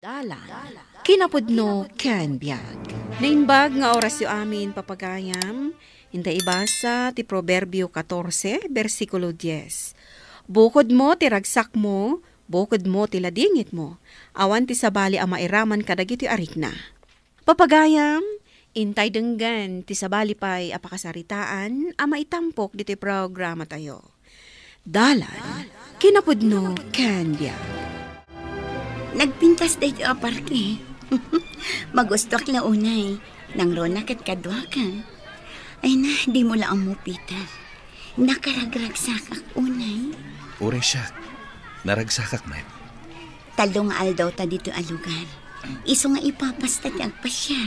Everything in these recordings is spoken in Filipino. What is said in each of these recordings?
Dalan, kinapudno ken biag. Nainbag nga oras yu amin papagayam, inda ibasa ti Proverbio 14, versikulo 10. Bukod mo ti ragsak mo, bukod mo ti ladingit mo, awan ti sabali ang mairaman kadagiti arik na. Papagayam, intay denggan ti sabali pay apakasaritaan, ama itampok diti programa tayo. Dalan, kinapudno ken biag. Nagpintas dito a parke. Magustok na unay. Nang rona kat kadwakan. Ay na, di mo lang mo, Peter. Nakaragragsakak unay. Ure siya. Naragsakak man. Talong aldaw ta dito a lugar. Iso nga ipapasta ti agpasyar.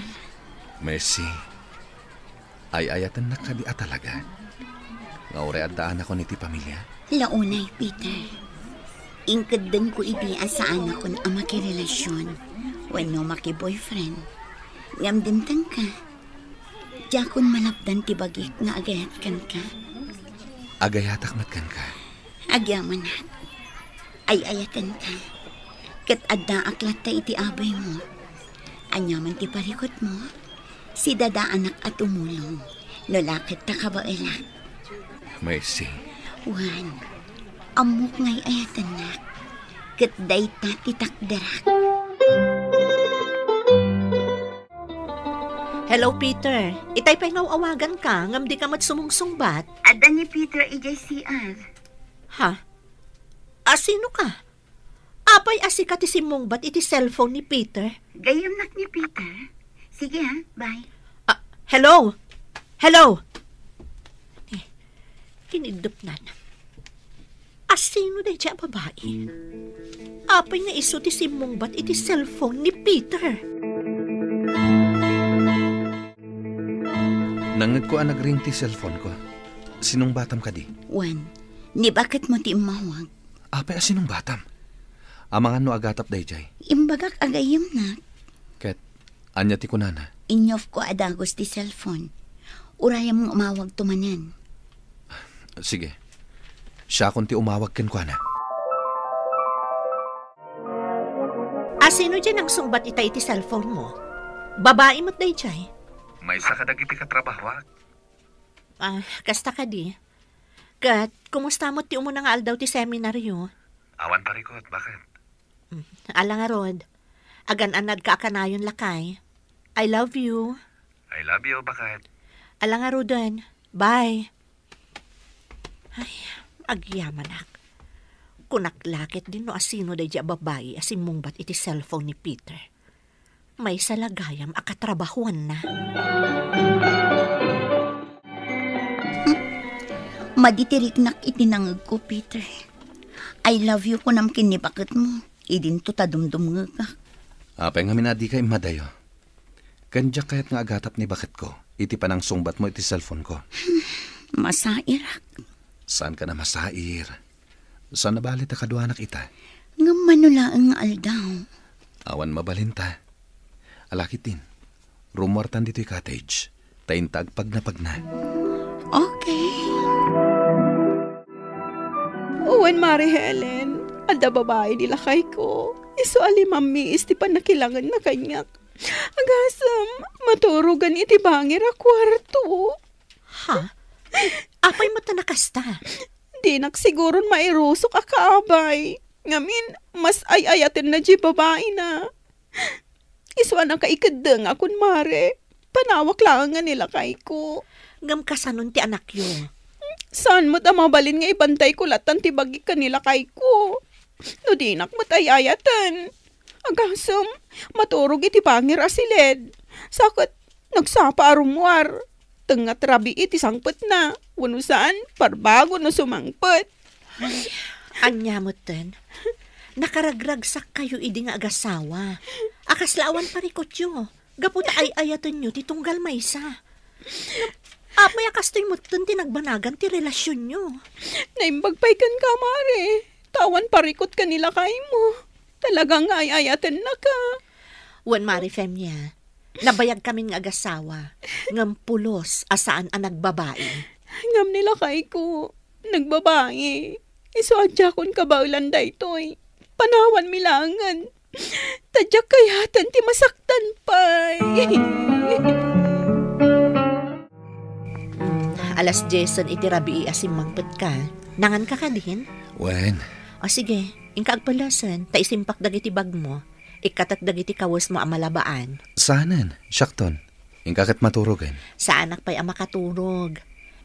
Mercy. Ay ayatan na kadi talaga. Nga ure at daan ako ni ti pamilya. Launay, Peter. Ingkadeng ko iti asaan ako na makirelasyon wenno maki-boyfriend. Ngamdimtang ka. Diyakon malapdan ti bagik nga agayat kan ka. Agayatak matkan ka? Agyaman hat. Ay ayatan ka. Kat adda aklat ta iti abay mo. Anyaman ti parikot mo. Si dada anak at umulong. Nolakit ta kabaila. Mercy. Juan. Amok ngay ayatan na. Katday ta titakdarak. Hello, Peter. Itay pa ngaw awagan ka, ngam di ka matsumungsungbat. Ada ni Peter EJCR. Ha? Sino ka? Apay asika ti simungbat iti cellphone ni Peter. Gayam nak ni Peter. Sige ha, bye. Hello? Hello? Kinigdop na. Sino na siya babae? Apay nga iso ti simungbat iti cellphone ni Peter. Nangag ko ang nagring ti cellphone ko. Sinong batam ka di? Juan, ni bakit mo ti umawag? Apay sinong batam? Amangan no agatap dayjay. Imbagak agayim na. Ket, anya ti kunana? Inyof ko adagos ti cellphone. Uraya mong umawag tumanan. Sige. Siya kung ti umawag ken kwa na. Sino dyan ang sungbat itay iti cellphone mo? Babae mo't day jay? May sakadagiti ka trabaho. Kasta ka di. Kat, kumusta mo ti umunang aldaw ti seminaryo? Awan parikot, bakit? Ala nga rod, agan-anad ka akanayon lakay. I love you. I love you, bakit? Ala nga rodan, bye. Ay, agyaman ak. Kunaklakit din no asino day diya babae asimungbat iti cellphone ni Peter. May salagayam akatrabahuan na. Maditiriknak itinangag ko, Peter. I love you ko nam kinibakit mo. Idin to tadumdum nga ka. Apay nga minadi ka imadayo. Kandyak kayat nga agatap ni bakit ko. Iti panang sungbat mo iti cellphone ko. Masairak. Saan ka na masair? Saan nabalit na kaduanak ita? Nga manulaang nga aldaw. Awan mabalinta. Alakit din. Rumortan dito'y cottage. Taintag pag na. Okay. Uwan, Mari Helen, anda babae nila kay ko. Iso alimami isti pa nakilangan na kanyak. Agasam, maturugan iti bangir a kwarto. Ha? Apay mo tanakasta? Di naksiguron mairusok a kaabay. Ngamin, mas ayayatin na di babae na. Iswa na kaikadang akon, Mare. Panawak lang nga nila kay ko. Ngam kasanon ti anak yo. Saan mo't amabalin nga ibantay ko latan ti bagi kanila kay ko. No di nak matayayatan. Agasam, maturog iti pangir asilid. Sakot, nagsapa arumwar. Tengat rabi iti sangpet na. Wano saan, parbago no sumangpet. Anya mo ten. Nakaragragsak kayo idi nga agasawa. Akaslawan parikot yo. Gaputa ay ayatan nyo ti tunggal maysa. Apay akastoy mo ten tinagbanagan ti relasyon nyo. Naimbagpay kan ka, Mare. Tawan parikot kanila kay mo. Talagang ay ayatan na ka. Wan Mari Femnia. Nabayag kami ng agasawa. Ngam pulos asaan ang nagbabae. Ngam nila kay ko. Nagbabae. Iso adya kon kabaulan da ito'y. Panawan milangan. Tadyak Atan ti masaktan pay. Alas Jason iti rabi asimangpet ka. Nangan ka din? Wen, O sige, ingka agpalasan, ta isimpak dagiti bag mo. Ikatat dagiti kawas mo amalabaan. saanan, syakton. Ingkakit maturugan. Sa anak pa'y makaturog.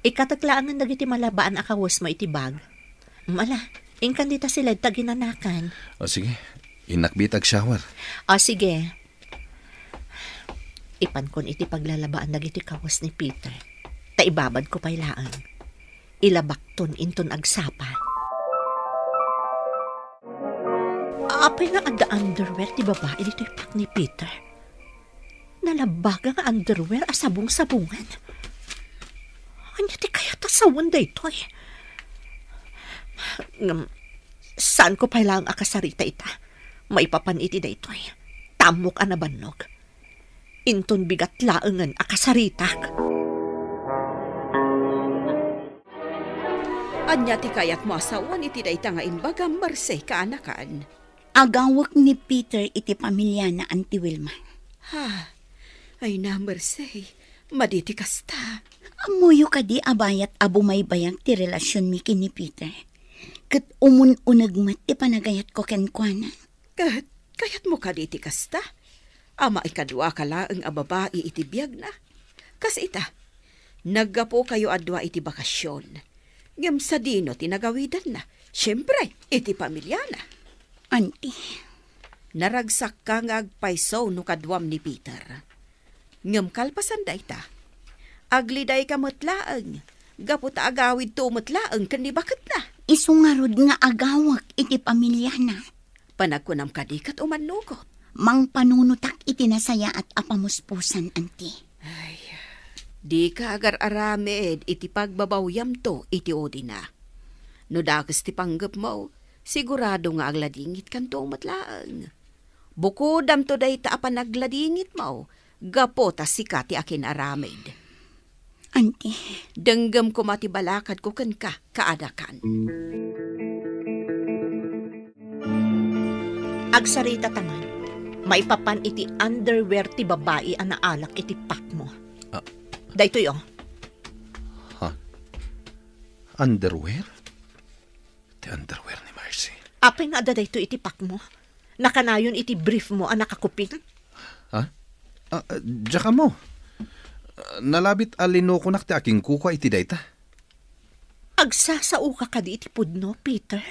Ikatatlaangan dagiti malabaan akawas mo iti bag. Mala, ingkan dita sila taginanakan. O sige, inakbitag shower. O sige. Ipan kon iti paglalabaan dagiti kawas ni Peter. Ta ibabad ko pa'y laan. Ilabakton inton agsapa. Apay nga ada underwear ti babae dito ipak ni Peter. Nalabaga nga underwear asabong-sabungan. Anya ti kaya tasawan da ito eh. Saan ko pa lang akasarita ita? Maipapan iti da ito eh. Tamok anabanog. Inton bigat laengan akasaritak. Anya ti kayat mo asawan iti dayta nga imbaga marsay kaanakan. Agawak ni Peter iti pamilya na Auntie Wilma. Ha, ay na marsay, maditi kasta. Amuyo ka di abayat abo may bayang ti relasyon mi kini Peter. Kat umun-unag mat ti panagayat ko kenkwana. Kayat mo ka diti kasta. Ama ikadwa ka laeng a babae iti biyag na. Kas ita, naggapo kayo adwa iti bakasyon. Ngem sa dino tinagawidan na. Siyempre, iti pamilya na. Auntie, Naragsak ka nga agpaysaw no kadwam ni Peter. Ngem kalpasan da ita. Agliday ka matlaang. Gaputa agawid to matlaang kani bakit na. isungarod nga agawak iti pamilya na. Panagkunam kadikat umanugot. Mang panunutak iti nasaya at apamuspusan, Auntie. Di ka agar aramed iti pagbabawyam to iti odi na. No dakas ti panggap mo, sigurado nga agladingit kanto matlaang. Bukodam to day ta apan agladingit mo, gapo ta sika ti akin aramed. Auntie, Denggam ko matibalakad ko kan ka kaadakan. Agsarita taman, maipapan iti underwear ti babae ang naalak iti pak mo. Dayto yo. Underwear? Ti underwear ni Marcy. Apay nga ada dayto iti pak mo. Nakanayon iti brief mo ang nakakupin. Diyan mo. Nalabit alino ko nakti aking kuka iti dayta. Agsasao ka di iti pudno, Peter.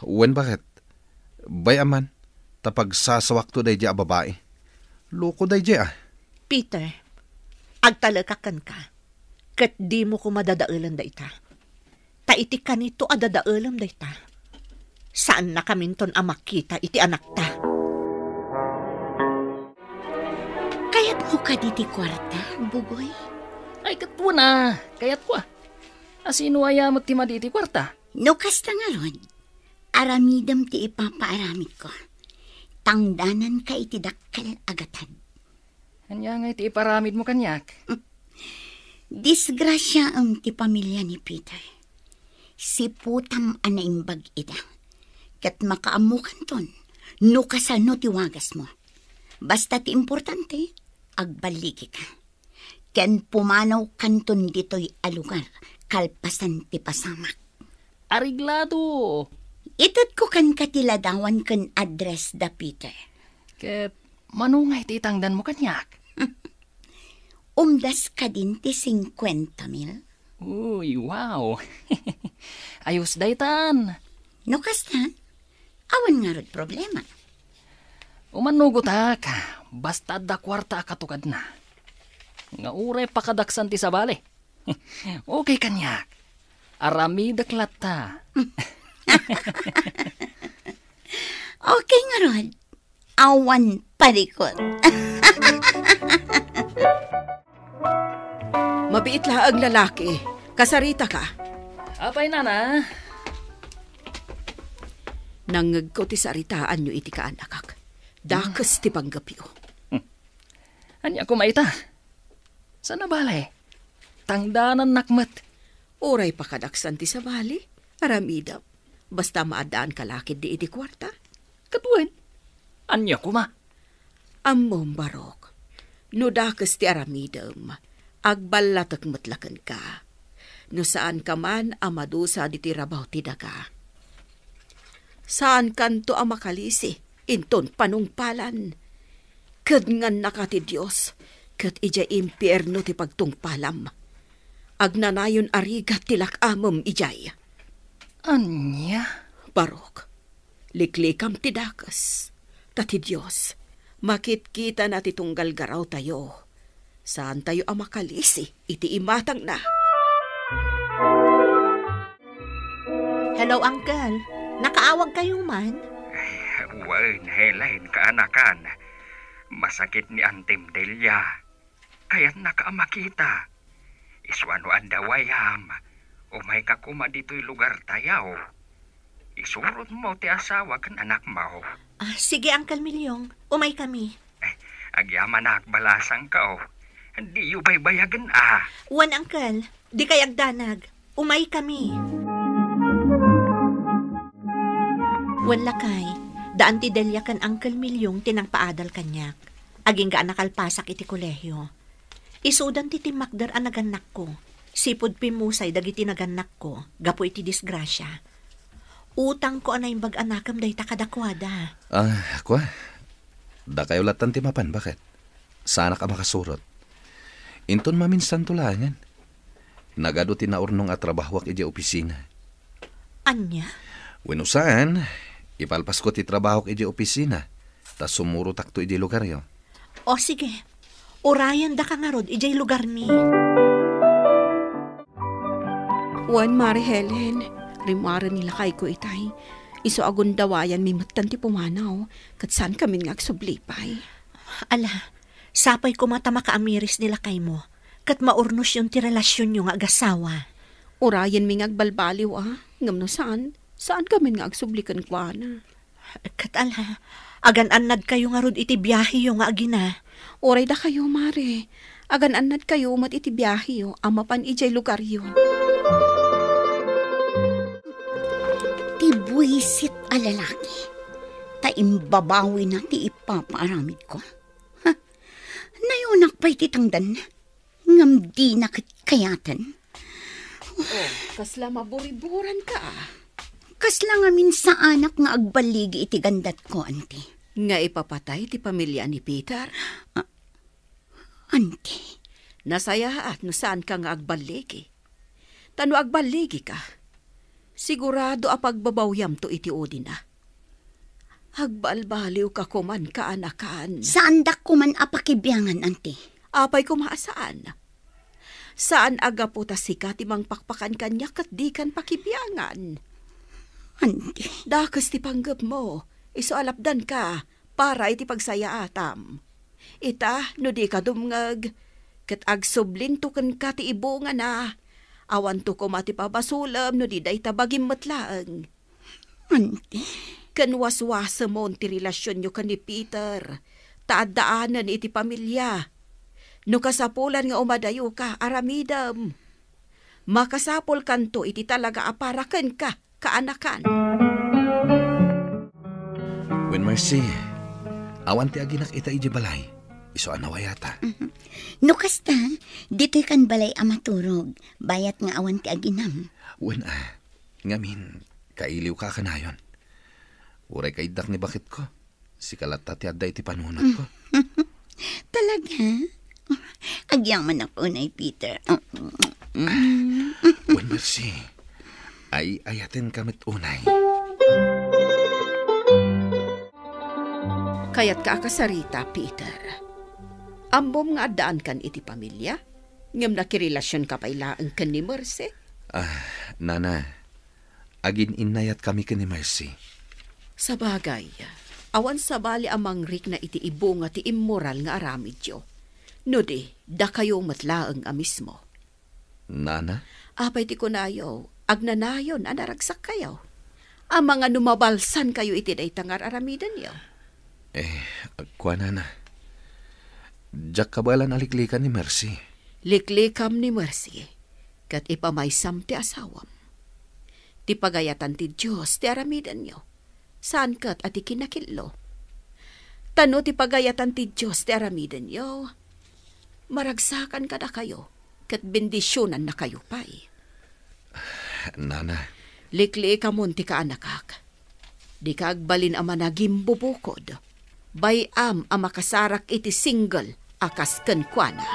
Wen bakit? Bayaman, tapag sasawak to day a babae. Loko day Peter, agtalakakan ka. Kat di mo ko madadaulan da ita. Ta iti kanito adadaulam da ita. Saan na kaminton ang makita iti anak ta? kayat mo ka diti kwarta, Bugoy? Ay, katpo na. Kayat ko. Asino ay magtima di iti kwarta? No kasta nga ron, aramidam ti ipapaaramid ko. Tangdanan ka iti dakkal agatan. Kanya nga iti iparamid mo kanyak. Disgrasya ang ti pamilya ni Peter. Si putam anaimbag ida. Kat makaamukan ton, no kasano ti wagas mo. Basta ti importante, agbaligi ka. Ken pumanaw kanton dito'y alugar, kalpasan ti pasamak. Ariglado. Itot ko kan katiladawan kan address da Peter. Ket manungay ti itangdan mo kanyak. Umdas ka din ti 50,000. Uy, wow. Ayos daytan. No kasta, awan nga rod problema. Umanugot ka. Basta da kwarta katukad na. Nga uray pakadaksan ti sabali. Okay kanyak. Arami daklat ta. Okay nga rod. Awan parikot. Mabiit laang lalaki, kasarita ka. Apay nana. Nangag ko ti saritaan nyo iti kaanakak. Dakas ti panggapyo. Anya kumaita. Sana balay. Tangdanan nakmat. Oray pakadaksan ti sabali. Aramidam. Basta maadaan kalakid di iti kwarta. Katuan. Anya kuma. Ammom barok, no dakas ti aramidem, agbalatak matlakan ka. No saan ka man amadusa di tirabaw ti daga. Saan kanto ang makalisi, inton panungpalan. Kad ngan nakati Diyos, kat ija impierno ti pagtungpalam. Agnanayon arigat tilak amom ijay. Anya? Barok, liklikam ti dakas. Tati Diyos, makitkita na ti tunggal garaw tayo. Saan tayo ang makalisi, iti imatang na. Hello, Uncle. Nakaawag kayo man? Wan, helain kaanakan. Masakit ni Antim Delia. Kaya't nakaamakita. Iswano andawayam. Umay ka kuma dito'y lugar tayaw. Isurot mo ti asawa kan anak mo. Sige, Uncle Milyong. Umay kami. Agyaman na akbalasang ka o. Hindi yu baybayagan Wan, Uncle. Di kayag danag. Umay kami. Wan lakay. Daan ti Delia kan Uncle Milyong tinang paadal kanyak. Aging gaan nakalpasak iti kolehyo. Isudan ti timakder ang naganak ko. Sipod pimusay dagiti naganak ko. Gapo iti disgrasya. Utang ko anay bag-anakam day takadakwada. Ako da kayo latan ti mapan, bakit? Sana ka makasurot. Inton maminsan tulangan. Nagado ti naurnong at trabahwak iti opisina. Anya? Weno saan, ipalpas ko ti trabahwak iti opisina. Tas sumuro takto iti lugar yo. O sige, urayan da ka nga rod ijay lugar mi. Wan Mari Helen, rimara nila kay ko itay. Iso agundawayan mi matan ti pumanaw, kat saan kami nga agsublipay. Ala, sapay ko mata makaamiris nila kay mo, kat maurnos yung ti relasyon yung agasawa. Urayan mi nga agbalbaliw ngam no saan kami nga agsublikan kwa na. Kat ala, agan-anad kayo nga rod iti biyahe yung nga agina. Oray da kayo, Mare. Agan-anad kayo mat iti biyahe yo, amapan ijay lugar yo. Ti buwisit a lalaki. Taimbabawi na ti ipapaaramid ko. Ha? Nayunak pa'y titangdan. Ngam di nakikayatan. Kasla maburiburan ka. Kasla nga minsa anak nga agbaligi iti gandat ko, auntie. Nga ipapatay ti pamilya ni Peter. Auntie. Nasaya at no saan ka nga agbaligi. Tano agbaligi ka. Sigurado apagbabawyam to iti odina. Agbalbaliw ka kuman kaanakan. Saan dak kuman apakibyangan, auntie? Apay kumaasaan. Saan agapo ta sika timang pakpakan kanya kat di kan pakibyangan. Auntie. Dakas ti panggap mo. Iso alapdan ka para iti pagsaya atam. Ita no di ka dumngag. Kat agsublintukan ka ti ibunga na. Awan to ko mati pabasulam no di day tabagim matlaang. Auntie. Kanwaswasa mo ti relasyon nyo kan ni Peter. Taadaanan iti pamilya. No kasapulan nga umadayo ka, aramidam. Makasapol kanto iti talaga aparakan ka, kaanakan. When Mercy, awan ti aginak ita iji balay. Iso anawayata. No kasta, dito'y kan balay amaturog. Bayat nga awan ti aginam. When ngamin, kailiw ka kanayon. Uray kaidak ni bakit ko. Si kalata ti adday ti panunot ko. Talaga? Agyaman ako na Peter. When Mercy, ay ayatin kamit unay. Kaya't ka akasarita, Peter. Ambom nga adaan kan iti pamilya. Ngam nakirelasyon ka pailaan kan ni Mercy. Nana, agin inayat kami ka ni Mercy. Sa bagay, awan sa bali amang rik na iti ibo nga ti immoral nga aramid yo. No di, da kayo matlaang amismo. Nana? Apay ti kunayo, agnanayon anaragsak kayo. Ang mga numabalsan kayo iti day tangar aramidan yo. Kwa nana. Diyak kabalan aliklikan ni Mercy. Liklikam ni Mercy, kat ipamaysam ti asawam. Ti pagayatan ti Diyos ti aramidan yo. Saan kat at ikinakilo. Tano ti pagayatan ti Diyos ti aramiden yo. Maragsakan ka na kayo, kat bendisyonan na kayo pa'y. Nana, Likli ka mon ti kaanakak. Di ka agbalin ama naging bubukod. Bayam ang makasarak iti single akas kenkwana.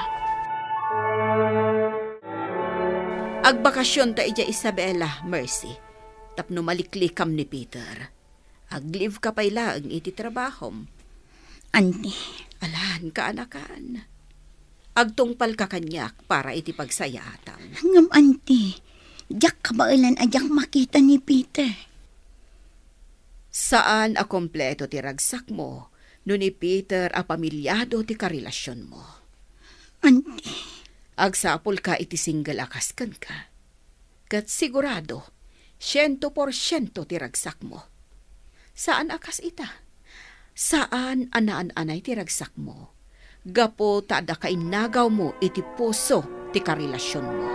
Agbakasyon ta ija Isabela, Mercy. Tapno maliklikam ni Peter. Aglive ka pa'y laang iti trabahom. Auntie, Alan, kaanakan. Agtungpal ka kanyak para iti pagsayatan. hangam auntie. Diyak kabailan ajak makita ni Peter. Saan a kompleto ti ragsak mo, no ni Peter a pamilyado ti karelasyon mo? Auntie, Agsapol ka iti single akaskan ka. Kat sigurado, 100% ti ragsak mo. Saan akas ita? Saan anaan-anay ti ragsak mo? Gapo tada ka inagaw mo iti puso ti karelasyon mo.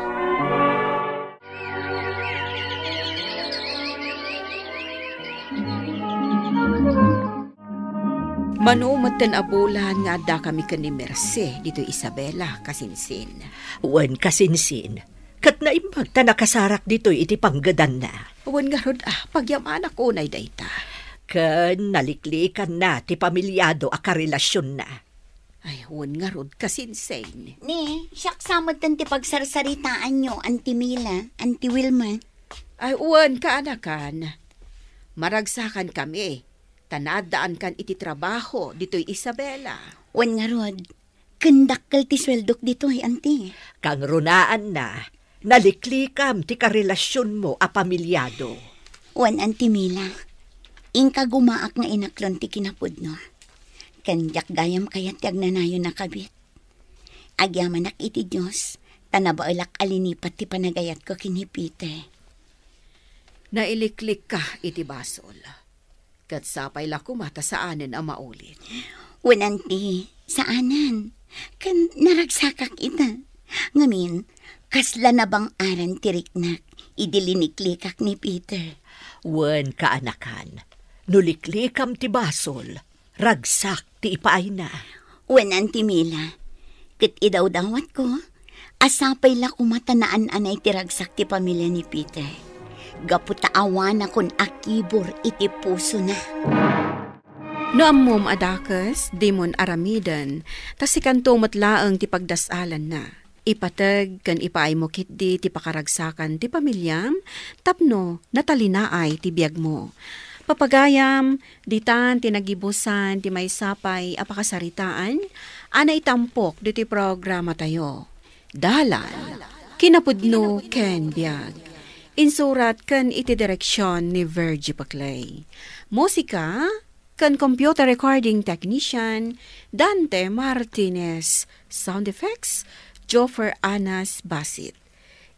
Manumaten abulan nga da kami ka ni Merce dito Isabela, kasinsin. Wan kasinsin. Kat naimbag ta nakasarak dito iti panggadan na. Wan nga rod pagyamanak unay dayta. Kan naliklikan na ti pamilyado a karelasyon na. Ay, wan nga rod kasinsin. ni, siyak samad tan ti pagsarsaritaan nyo, Auntie Mila, Auntie Wilma. Ay, wan kaanakan. Maragsakan kami. Tanadaan kan iti trabaho dito'y Isabela. Wan nga rod, kendakkel ti sweldok dito Auntie. Kang runaan na, naliklikam ti karelasyon mo a pamilyado. Wan Auntie Mila, ingka gumaak nga inaklon ti kinapudno. Kanyak gayam kayat ti agnanayo na kabit. Agyamanak iti Diyos, tanabailak alinipat ti panagayat ko kini Peter. Nailiklik ka iti basol. Kat sapay la kumata saanen ang maulit. Wan Auntie, saanan? Kan naragsakak ita. Ngamin, kasla na bang aran tiriknak, idiliniklikak ni Peter. Wan kaanakan, nuliklikam ti basol, ragsak ti ipaay na. Wan Auntie Mila, kit idaw-dawat ko, asapay la kumatanaan anay tiragsak ti pamilya ni Peter. Gaputaawan akon akibor iti puso na. No ammom adakas, dimon aramidan, tas ikanto matlaang ti pagdasalan na. Ipatag kan ipaay mo kitdi ti pakaragsakan ti pamilyam, tapno natalinaay ti biyag mo. Papagayam, ditan tinagibusan ti may sapay apakasaritaan, ana itampok di ti programa tayo. Dalan, kinapudno ken biyag. Insurat kan iti direksyon ni Virgie Paclay. Musika kan computer recording technician Dante Martinez. Sound effects Joffer Anas Basit.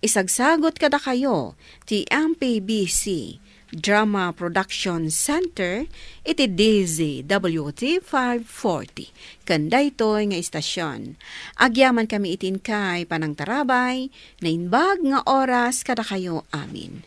Isagsagot kada kayo ti MPBC Drama Production Center iti DZWT 540 kan daytoy nga istasyon. Agyaman kami itin kay panang tarabay na inbag nga oras kada kayo amin.